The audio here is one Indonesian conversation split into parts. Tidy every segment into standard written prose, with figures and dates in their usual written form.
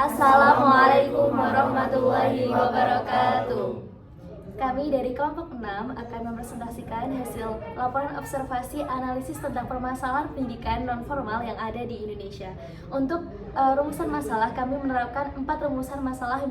Assalamualaikum warahmatullahi wabarakatuh. Kami dari kelompok 6 akan mempresentasikan hasil laporan observasi analisis tentang permasalahan pendidikan non-formal yang ada di Indonesia. Untuk rumusan masalah, kami menerapkan 4 rumusan masalah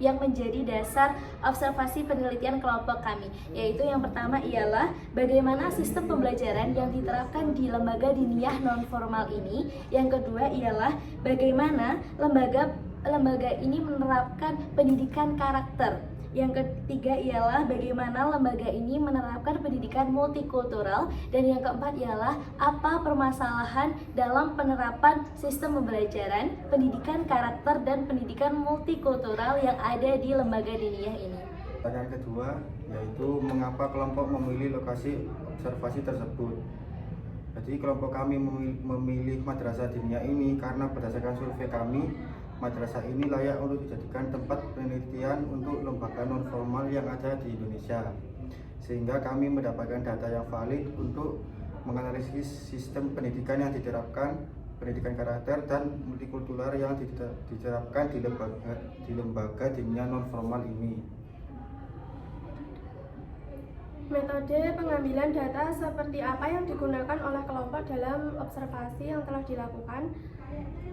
yang menjadi dasar observasi penelitian kelompok kami, yaitu yang pertama ialah bagaimana sistem pembelajaran yang diterapkan di lembaga diniyah non-formal ini. Yang kedua ialah bagaimana lembaga ini menerapkan pendidikan karakter. Yang ketiga ialah bagaimana lembaga ini menerapkan pendidikan multikultural. Dan yang keempat ialah apa permasalahan dalam penerapan sistem pembelajaran, pendidikan karakter, dan pendidikan multikultural yang ada di lembaga diniyah ini. Pertanyaan kedua yaitu mengapa kelompok memilih lokasi observasi tersebut. Jadi kelompok kami memilih madrasah diniyah ini karena berdasarkan survei kami, madrasah ini layak untuk dijadikan tempat penelitian untuk lembaga non-formal yang ada di Indonesia. Sehingga kami mendapatkan data yang valid untuk menganalisis sistem pendidikan yang diterapkan, pendidikan karakter dan multikultural yang diterapkan di lembaga diniyah non-formal ini. Metode pengambilan data seperti apa yang digunakan oleh kelompok dalam observasi yang telah dilakukan?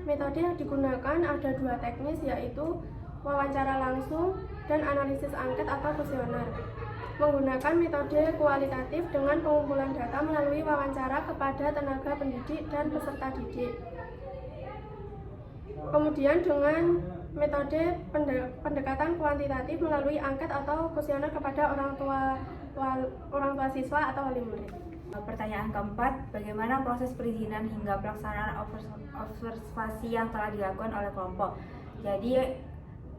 Metode yang digunakan ada 2 teknis, yaitu wawancara langsung dan analisis angket atau kuesioner. Menggunakan metode kualitatif dengan pengumpulan data melalui wawancara kepada tenaga pendidik dan peserta didik. Kemudian dengan metode pendekatan kuantitatif melalui angket atau kuesioner kepada orang tua siswa atau wali murid. Pertanyaan keempat, bagaimana proses perizinan hingga pelaksanaan observasi yang telah dilakukan oleh kelompok? Jadi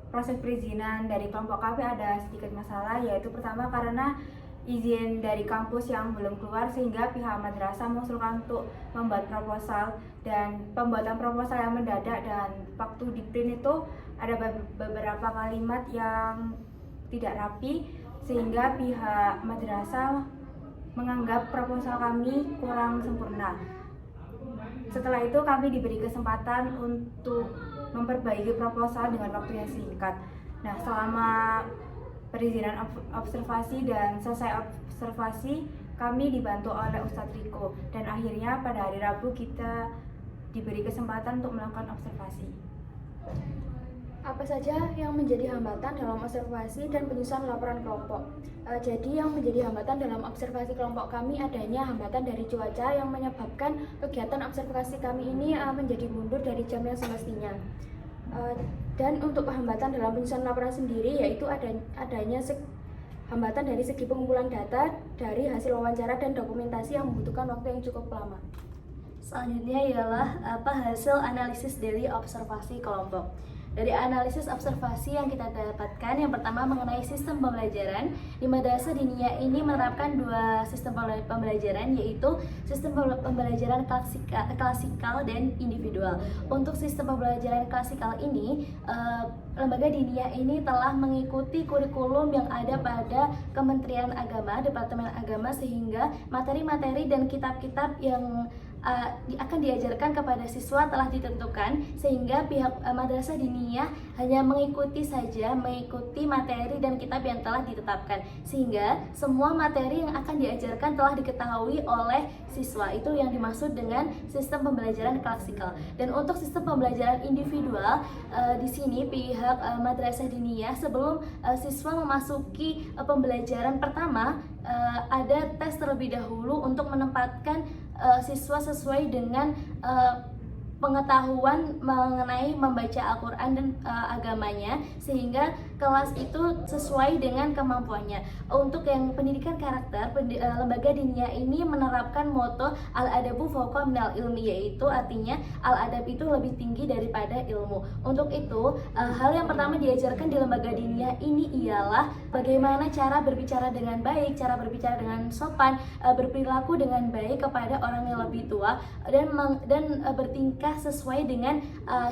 proses perizinan dari kelompok kami ada sedikit masalah, yaitu pertama karena izin dari kampus yang belum keluar sehingga pihak madrasah mengusulkan untuk membuat proposal, dan pembuatan proposal yang mendadak dan waktu di print itu ada beberapa kalimat yang tidak rapi sehingga pihak madrasah menganggap proposal kami kurang sempurna. Setelah itu kami diberi kesempatan untuk memperbaiki proposal dengan waktu yang singkat. Nah, selama perizinan observasi dan selesai observasi, kami dibantu oleh Ustadz Riko, dan akhirnya pada hari Rabu kita diberi kesempatan untuk melakukan observasi. Apa saja yang menjadi hambatan dalam observasi dan penyusunan laporan kelompok? Jadi yang menjadi hambatan dalam observasi kelompok kami adanya hambatan dari cuaca yang menyebabkan kegiatan observasi kami ini menjadi mundur dari jam yang semestinya. Dan untuk hambatan dalam penyusunan laporan sendiri yaitu adanya hambatan dari segi pengumpulan data dari hasil wawancara dan dokumentasi yang membutuhkan waktu yang cukup lama. Selanjutnya ialah hasil analisis dari observasi kelompok. Dari analisis observasi yang kita dapatkan, yang pertama mengenai sistem pembelajaran. Di madrasah diniyah ini menerapkan 2 sistem pembelajaran, yaitu sistem pembelajaran klasikal dan individual. Untuk sistem pembelajaran klasikal ini, lembaga diniyah ini telah mengikuti kurikulum yang ada pada Kementerian Agama, Departemen Agama, sehingga materi-materi dan kitab-kitab yang akan diajarkan kepada siswa telah ditentukan, sehingga pihak madrasah diniyah hanya mengikuti materi dan kitab yang telah ditetapkan, sehingga semua materi yang akan diajarkan telah diketahui oleh siswa. Itu yang dimaksud dengan sistem pembelajaran klasikal. Dan untuk sistem pembelajaran individual, di sini pihak madrasah diniyah sebelum siswa memasuki pembelajaran pertama, ada tes terlebih dahulu untuk menempatkan siswa sesuai dengan pengetahuan mengenai membaca Al-Quran dan agamanya, sehingga kelas itu sesuai dengan kemampuannya. Untuk yang pendidikan karakter, lembaga diniyah ini menerapkan moto al-adabu fawqa minal ilmi, yaitu artinya al-adab itu lebih tinggi daripada ilmu. Untuk itu, hal yang pertama diajarkan di lembaga diniyah ini ialah bagaimana cara berbicara dengan baik, cara berbicara dengan sopan, berperilaku dengan baik kepada orang yang lebih tua, dan bertingkah sesuai dengan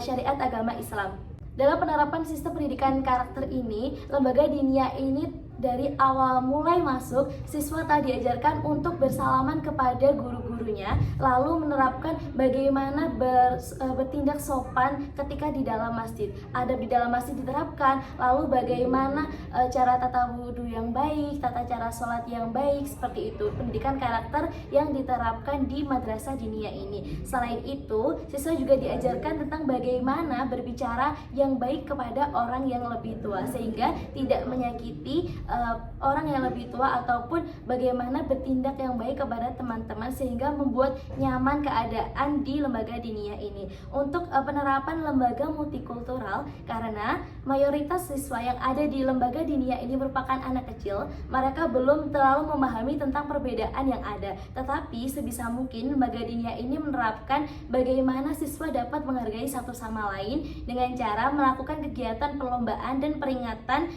syariat agama Islam. Dalam penerapan sistem pendidikan karakter ini, lembaga diniyah ini dari awal mulai masuk, siswa telah diajarkan untuk bersalaman kepada guru-gurunya, lalu menerapkan bagaimana bertindak sopan ketika di dalam masjid. Adab di dalam masjid diterapkan, lalu bagaimana cara tata wudhu yang baik, tata cara sholat yang baik, seperti itu. Pendidikan karakter yang diterapkan di madrasah diniyah ini. Selain itu, siswa juga diajarkan tentang bagaimana berbicara yang baik kepada orang yang lebih tua, sehingga tidak menyakiti orang yang lebih tua, ataupun bagaimana bertindak yang baik kepada teman-teman sehingga membuat nyaman keadaan di lembaga diniyah ini. Untuk penerapan lembaga multikultural, karena mayoritas siswa yang ada di lembaga diniyah ini merupakan anak kecil, mereka belum terlalu memahami tentang perbedaan yang ada. Tetapi sebisa mungkin lembaga diniyah ini menerapkan bagaimana siswa dapat menghargai satu sama lain dengan cara melakukan kegiatan perlombaan dan peringatan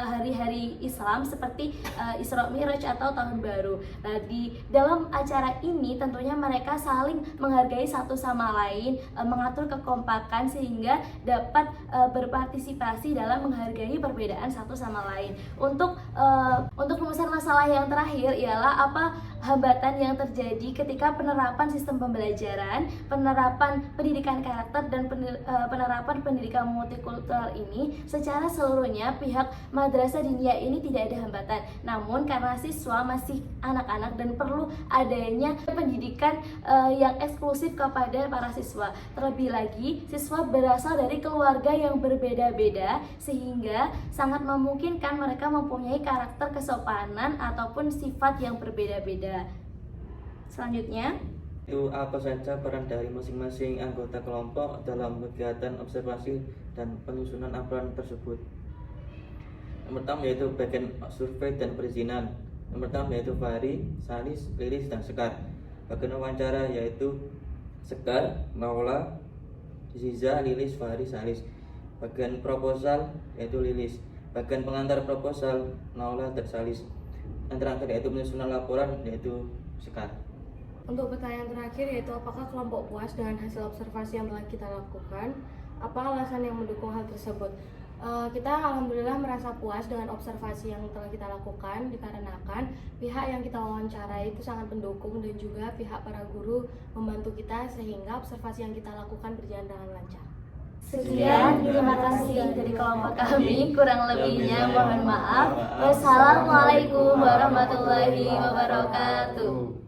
hari-hari Islam seperti Isra Mi'raj atau Tahun Baru. Nah, di dalam acara ini tentunya mereka saling menghargai satu sama lain, mengatur kekompakan sehingga dapat berpartisipasi dalam menghargai perbedaan satu sama lain. Untuk rumusan masalah yang terakhir ialah apa hambatan yang terjadi ketika penerapan sistem pembelajaran, penerapan pendidikan karakter, dan penerapan pendidikan multikultural ini. Secara seluruhnya pihak madrasah diniyah ini tidak ada hambatan. Namun karena siswa masih anak-anak dan perlu adanya pendidikan yang eksklusif kepada para siswa. Terlebih lagi, siswa berasal dari keluarga yang berbeda-beda sehingga sangat memungkinkan mereka mempunyai karakter kesopanan ataupun sifat yang berbeda-beda. Selanjutnya, Itu apa saja peran dari masing-masing anggota kelompok dalam kegiatan observasi dan penyusunan aturan tersebut. Yang pertama yaitu bagian survei dan perizinan. Yang pertama yaitu Fahri, Salis, Lilis, dan Sekar. Bagian wawancara yaitu Sekar, Maula, Ziza, Lilis, Fahri, Salis. Bagian proposal yaitu Lilis. Bagian pengantar proposal Maula dan Salis. Yang terakhir yaitu penyusunan laporan yaitu Sekar. Untuk pertanyaan terakhir yaitu apakah kelompok puas dengan hasil observasi yang telah kita lakukan? Apa alasan yang mendukung hal tersebut? Kita alhamdulillah merasa puas dengan observasi yang telah kita lakukan dikarenakan pihak yang kita wawancarai itu sangat mendukung dan juga pihak para guru membantu kita sehingga observasi yang kita lakukan berjalan dengan lancar. sekian, terima kasih dari kelompok kami. Kurang lebihnya mohon maaf. Wassalamualaikum warahmatullahi wabarakatuh.